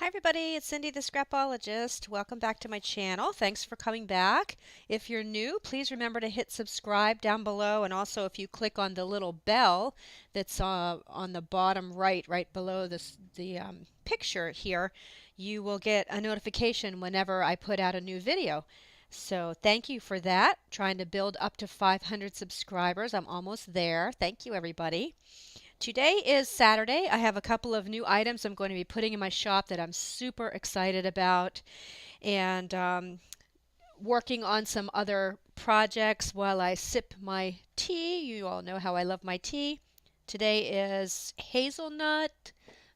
Hi everybody, it's Cindy the Scrapologist. Welcome back to my channel. Thanks for coming back. If you're new, please remember to hit subscribe down below, and also if you click on the little bell that's on the bottom right below the picture here, you will get a notification whenever I put out a new video. So thank you for that. Trying to build up to 500 subscribers. I'm almost there. Thank you everybody. Today is Saturday. I have a couple of new items I'm going to be putting in my shop that I'm super excited about, and working on some other projects while I sip my tea. You all know how I love my tea. Today is hazelnut,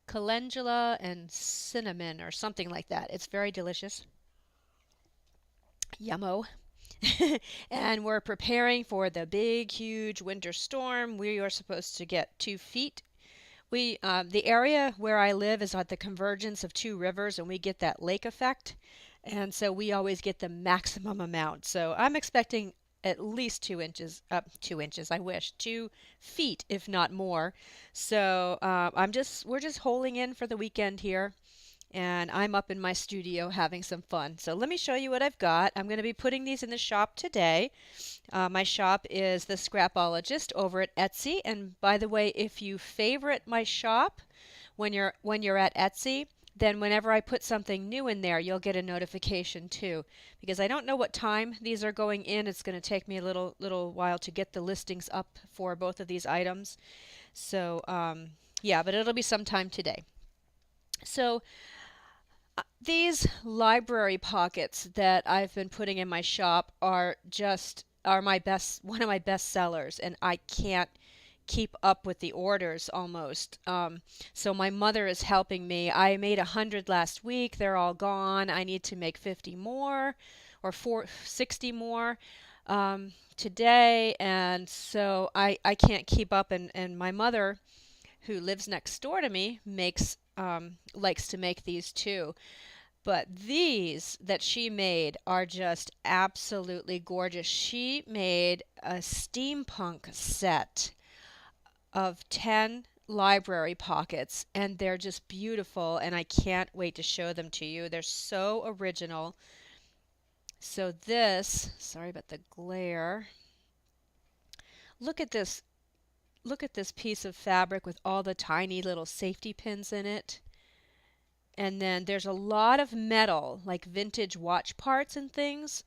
calendula, and cinnamon or something like that. It's very delicious. Yummo. And we're preparing for the big, huge winter storm. We are supposed to get 2 feet. The area where I live is at the convergence of two rivers, and we get that lake effect. And so we always get the maximum amount. So I'm expecting at least 2 inches, 2 inches, I wish, 2 feet, if not more. So we're just holding in for the weekend here, and I'm up in my studio having some fun. So let me show you what I've got. I'm going to be putting these in the shop today. My shop is the Scrapologist over at Etsy. And by the way, if you favorite my shop when you're at Etsy, then whenever I put something new in there, you'll get a notification too. Because I don't know what time these are going in. It's going to take me a little while to get the listings up for both of these items. So yeah, but it'll be sometime today. So these library pockets that I've been putting in my shop are my best, one of my best sellers, and I can't keep up with the orders almost. So my mother is helping me. I made 100 last week. They're all gone. I need to make 50 more or 60 more today, and so I can't keep up. And my mother, who lives next door to me, likes to make these too. But these that she made are just absolutely gorgeous. She made a steampunk set of 10 library pockets, and they're just beautiful, and I can't wait to show them to you. They're so original. So this, sorry about the glare. Look at this. Look at this piece of fabric with all the tiny little safety pins in it. And then there's a lot of metal, like vintage watch parts and things.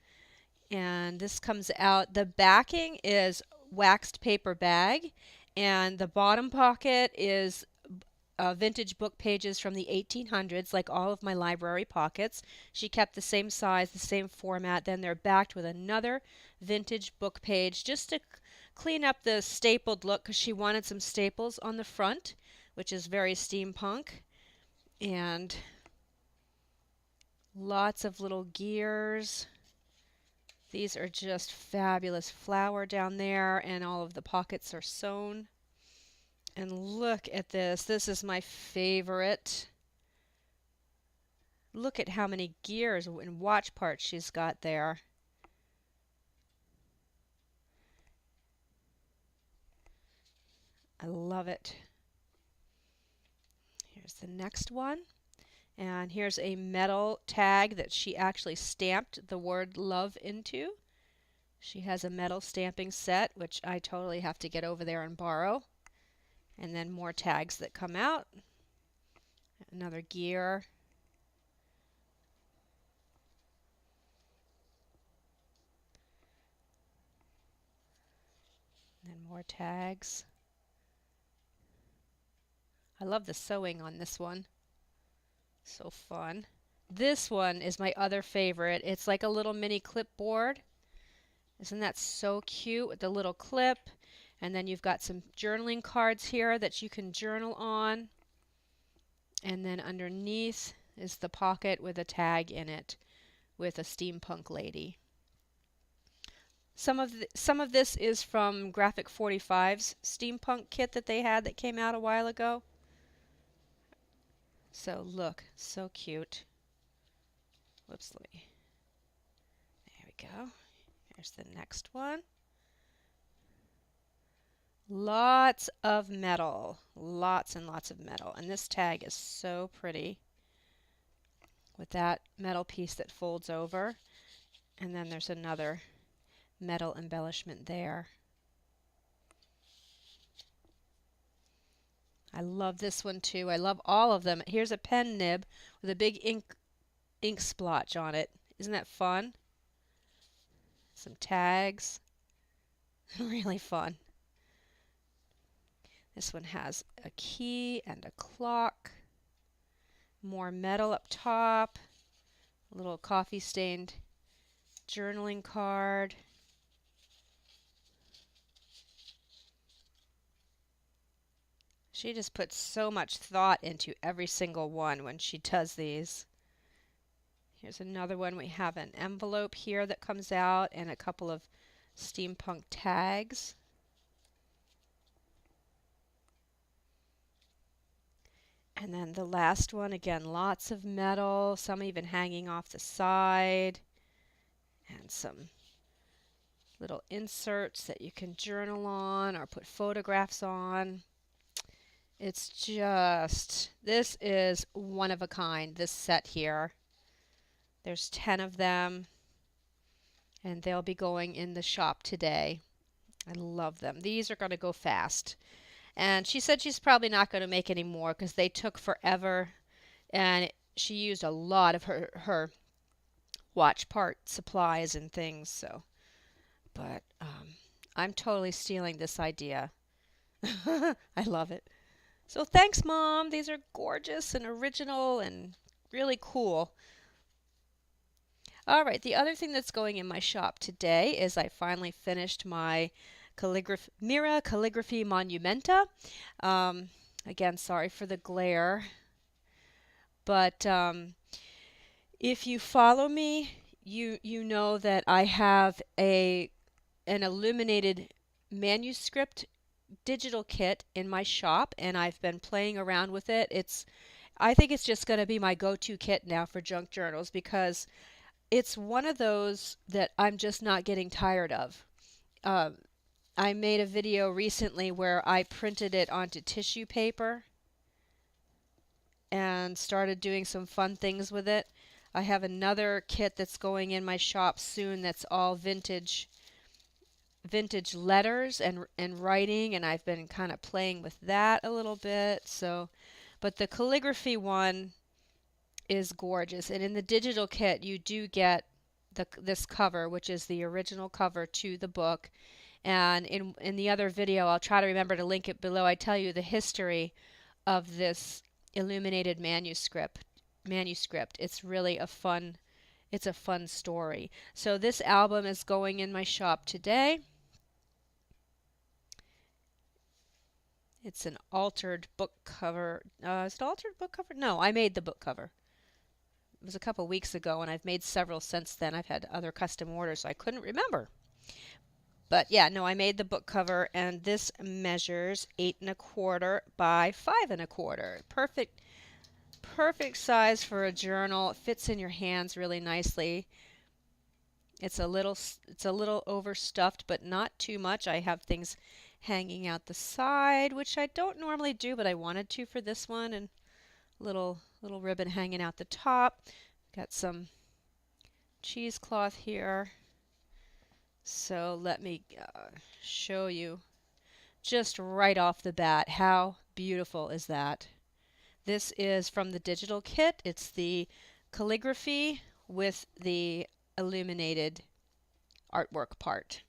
And this comes out. The backing is waxed paper bag, and the bottom pocket is vintage book pages from the 1800s, like all of my library pockets. She kept the same size, the same format. Then they're backed with another vintage book page just to clean up the stapled look, because she wanted some staples on the front, which is very steampunk. And lots of little gears. These are just fabulous. Flower down there, and all of the pockets are sewn. And look at this. This is my favorite. Look at how many gears and watch parts she's got there. I love it. Here's the next one. And here's a metal tag that she actually stamped the word love into. She has a metal stamping set, which I totally have to get over there and borrow. And then more tags that come out. Another gear. And then more tags. I love the sewing on this one. So fun. This one is my other favorite. It's like a little mini clipboard. Isn't that so cute with the little clip? And then you've got some journaling cards here that you can journal on. And then underneath is the pocket with a tag in it with a steampunk lady. Some of this is from Graphic 45's steampunk kit that they had that came out a while ago. So look, so cute. Whoops, there we go. Here's the next one. Lots of metal. Lots and lots of metal. And this tag is so pretty. with that metal piece that folds over. And then there's another metal embellishment there. I love this one too. I love all of them. Here's a pen nib with a big ink splotch on it. Isn't that fun? Some tags. Really fun. This one has a key and a clock. More metal up top. A little coffee stained journaling card. She just puts so much thought into every single one when she does these. Here's another one. We have an envelope here that comes out and a couple of steampunk tags. And then the last one, again, lots of metal, some even hanging off the side, and some little inserts that you can journal on or put photographs on. It's just, this is one of a kind, this set here. There's 10 of them, and they'll be going in the shop today. I love them. These are going to go fast. And she said she's probably not going to make any more because they took forever, and she used a lot of her watch part supplies and things. So, but I'm totally stealing this idea. I love it. So thanks, Mom. These are gorgeous and original and really cool. All right, the other thing that's going in my shop today is I finally finished my Ephemera Calligraphy Monumenta. Again, sorry for the glare, but if you follow me, you know that I have an illuminated manuscript digital kit in my shop, and I've been playing around with it. I think it's just going to be my go-to kit now for junk journals because it's one of those that I'm just not getting tired of. I made a video recently where I printed it onto tissue paper and started doing some fun things with it. I have another kit that's going in my shop soon that's all vintage letters and writing, and I've been kind of playing with that a little bit. So, but the calligraphy one is gorgeous, and in the digital kit you do get this cover, which is the original cover to the book. And in the other video, I'll try to remember to link it below. I tell you the history of this illuminated manuscript. It's really a fun story. So this album is going in my shop today. It's an altered book cover. Is it altered book cover? No, I made the book cover. It was a couple weeks ago, and I've made several since then. I've had other custom orders, so I couldn't remember. But yeah, no, I made the book cover, and this measures 8 1/4 by 5 1/4. Perfect size for a journal. It fits in your hands really nicely. It's a little overstuffed, but not too much. I have things hanging out the side, which I don't normally do, but I wanted to for this one, and little ribbon hanging out the top. Got some cheesecloth here. So let me show you just right off the bat how beautiful is that. This is from the digital kit. It's the calligraphy with the illuminated artwork part.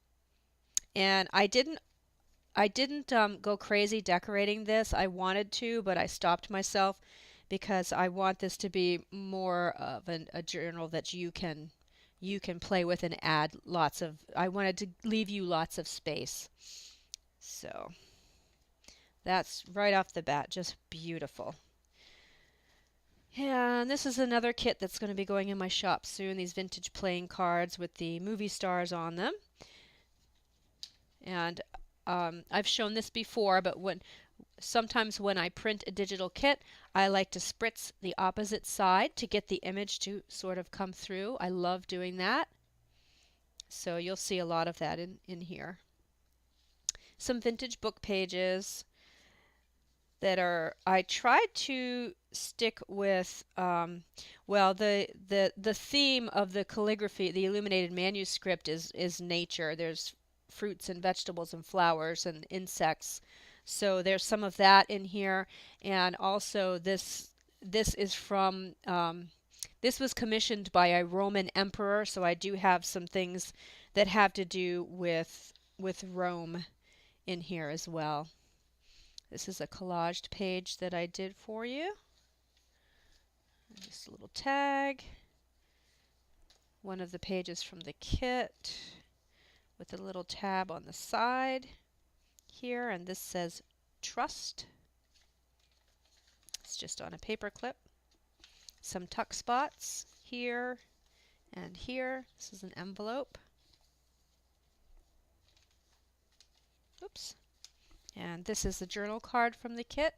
And I didn't go crazy decorating this. I wanted to, but I stopped myself because I want this to be more of a journal that you can play with and add lots of. I wanted to leave you lots of space. So that's right off the bat, just beautiful. And this is another kit that's going to be going in my shop soon. These vintage playing cards with the movie stars on them. And I've shown this before, but sometimes when I print a digital kit, I like to spritz the opposite side to get the image to sort of come through. I love doing that. So you'll see a lot of that in here. Some vintage book pages that I tried to stick with well, the theme of the calligraphy, the illuminated manuscript is nature. There's fruits and vegetables and flowers and insects. So there's some of that in here, and also this is from this was commissioned by a Roman emperor, so I do have some things that have to do with Rome in here as well. This is a collaged page that I did for you. Just a little tag. One of the pages from the kit with a little tab on the side here, and this says trust. It's just on a paper clip. Some tuck spots here and here. This is an envelope. Oops. And this is the journal card from the kit.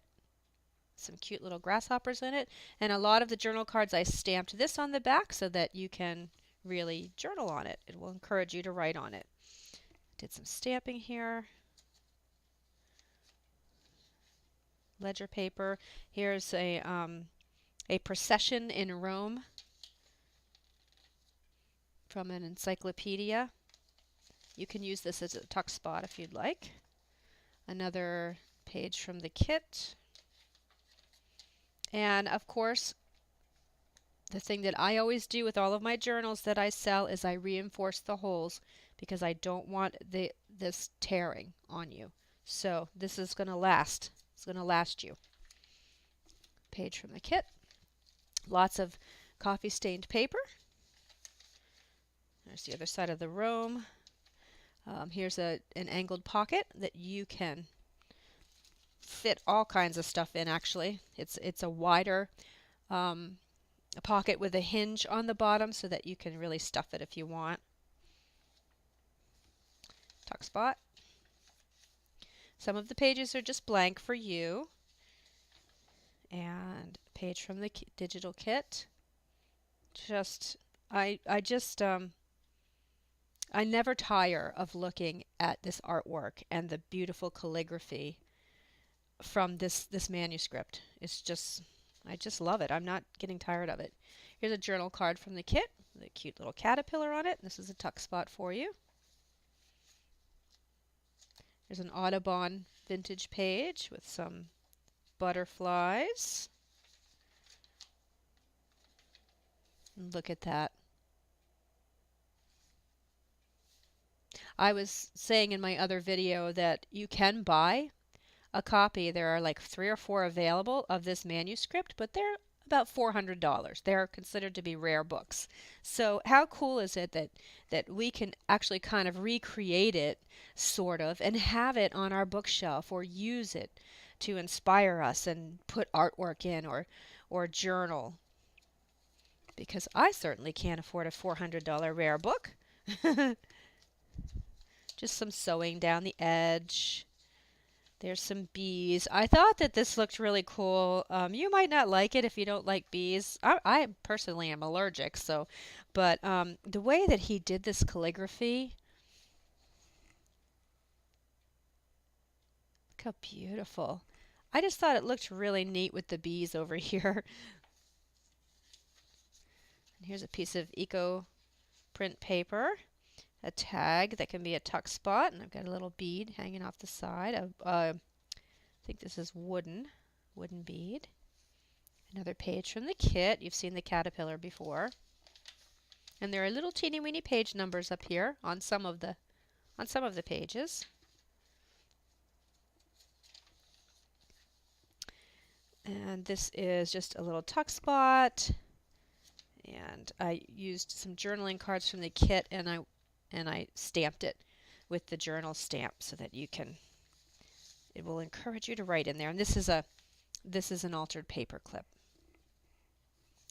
Some cute little grasshoppers in it. And a lot of the journal cards, I stamped this on the back so that you can really journal on it. It will encourage you to write on it. Did some stamping here. Ledger paper. Here's a procession in Rome from an encyclopedia. You can use this as a tuck spot if you'd like. Another page from the kit. And of course, the thing that I always do with all of my journals that I sell is I reinforce the holes because I don't want this tearing on you. So this is going to last. It's going to last you. Page from the kit. Lots of coffee stained paper. There's the other side of the Rome. Here's an angled pocket that you can fit all kinds of stuff in, actually. It's a wider a pocket with a hinge on the bottom so that you can really stuff it if you want. Tuck spot. Some of the pages are just blank for you. And a page from the digital kit. I never tire of looking at this artwork and the beautiful calligraphy from this manuscript. It's just, I just love it. I'm not getting tired of it. Here's a journal card from the kit with a cute little caterpillar on it. This is a tuck spot for you. There's an Audubon vintage page with some butterflies. And look at that. I was saying in my other video that you can buy a copy. There are like 3 or 4 available of this manuscript, but they're about $400. They're considered to be rare books. So how cool is it that we can actually kind of recreate it, sort of, and have it on our bookshelf or use it to inspire us and put artwork in or journal? Because I certainly can't afford a $400 rare book. Just some sewing down the edge. There's some bees. I thought that this looked really cool. You might not like it if you don't like bees. I personally am allergic, so, but the way that he did this calligraphy, look how beautiful. I just thought it looked really neat with the bees over here. And here's a piece of eco print paper. A tag that can be a tuck spot, and I've got a little bead hanging off the side. I think this is wooden bead. Another page from the kit. You've seen the caterpillar before. And there are little teeny weeny page numbers up here on some of the pages. And this is just a little tuck spot. And I used some journaling cards from the kit, and I stamped it with the journal stamp so that it will encourage you to write in there. And this is an altered paper clip.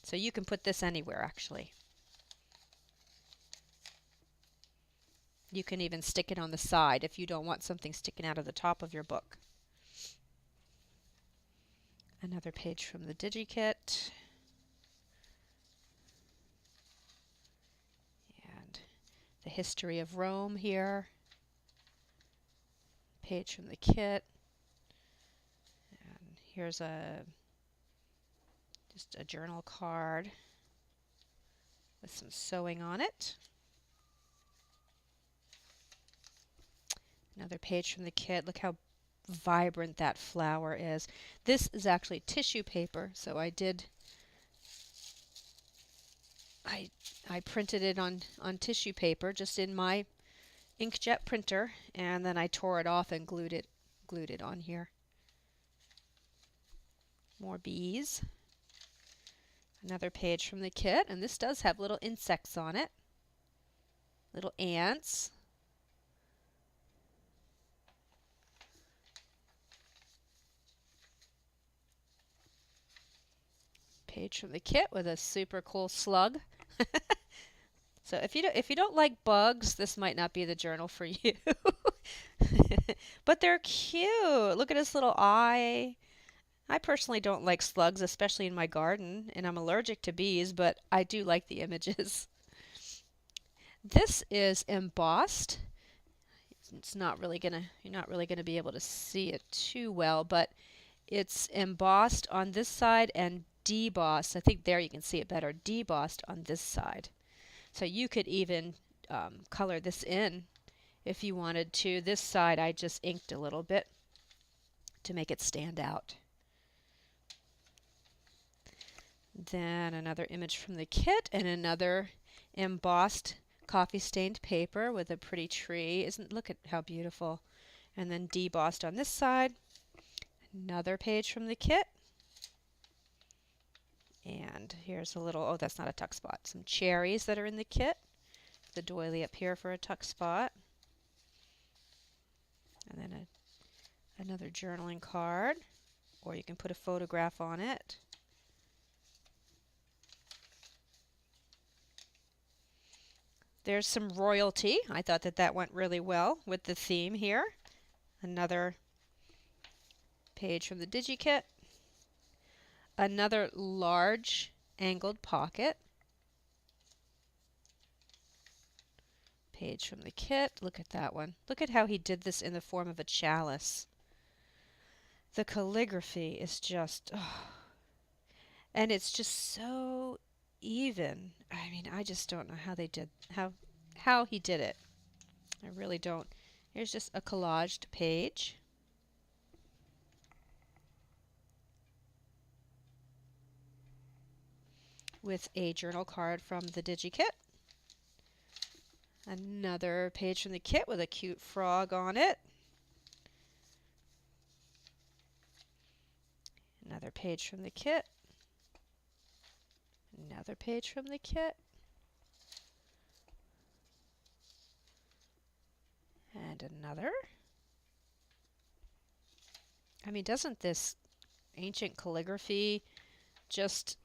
So you can put this anywhere, actually. You can even stick it on the side if you don't want something sticking out of the top of your book. Another page from the DigiKit. The history of Rome here. Page from the kit. And here's a Just a journal card with some sewing on it. Another page from the kit. Look how vibrant that flower is. This is actually tissue paper, so I printed it on tissue paper just in my inkjet printer, and then I tore it off and glued it on here. More bees. Another page from the kit, and this does have little insects on it. Little ants. Page from the kit with a super cool slug. So if you don't like bugs, this might not be the journal for you. But they're cute. Look at his little eye. I personally don't like slugs, especially in my garden, and I'm allergic to bees, but I do like the images. This is embossed. You're not really gonna be able to see it too well, but it's embossed on this side and debossed. I think there you can see it better. Debossed on this side. So you could even color this in if you wanted to. This side I just inked a little bit to make it stand out. Then another image from the kit and another embossed coffee stained paper with a pretty tree. Look at how beautiful. And then debossed on this side. Another page from the kit. And here's a little, oh, that's not a tuck spot. Some cherries that are in the kit. The doily up here for a tuck spot. And then another journaling card, or you can put a photograph on it. There's some royalty. I thought that went really well with the theme here. Another page from the DigiKit. Another large angled pocket. Page from the kit. Look at that one. Look at how he did this in the form of a chalice. The calligraphy is just, oh, and it's just so even. I mean, I just don't know how he did it. I really don't. Here's just a collaged page. With a journal card from the DigiKit. Another page from the kit with a cute frog on it. Another page from the kit. Another page from the kit. And another. I mean, doesn't this ancient calligraphy just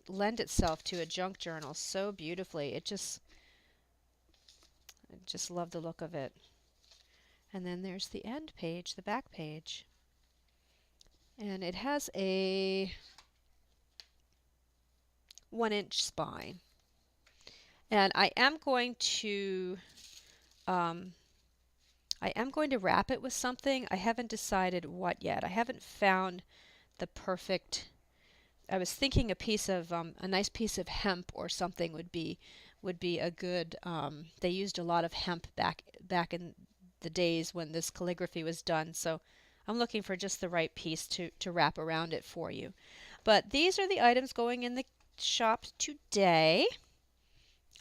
lend itself to a junk journal so beautifully? I just love the look of it. And then there's the end page, the back page. And it has a 1-inch spine. And I am going to wrap it with something. I haven't decided what yet. I haven't found the perfect. I was thinking a nice piece of hemp or something would be a good. They used a lot of hemp back in the days when this calligraphy was done. So I'm looking for just the right piece to wrap around it for you. But these are the items going in the shop today.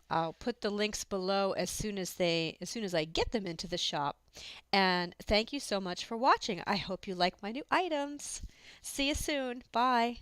I'll put the links below as soon as I get them into the shop. And thank you so much for watching. I hope you like my new items. See you soon. Bye.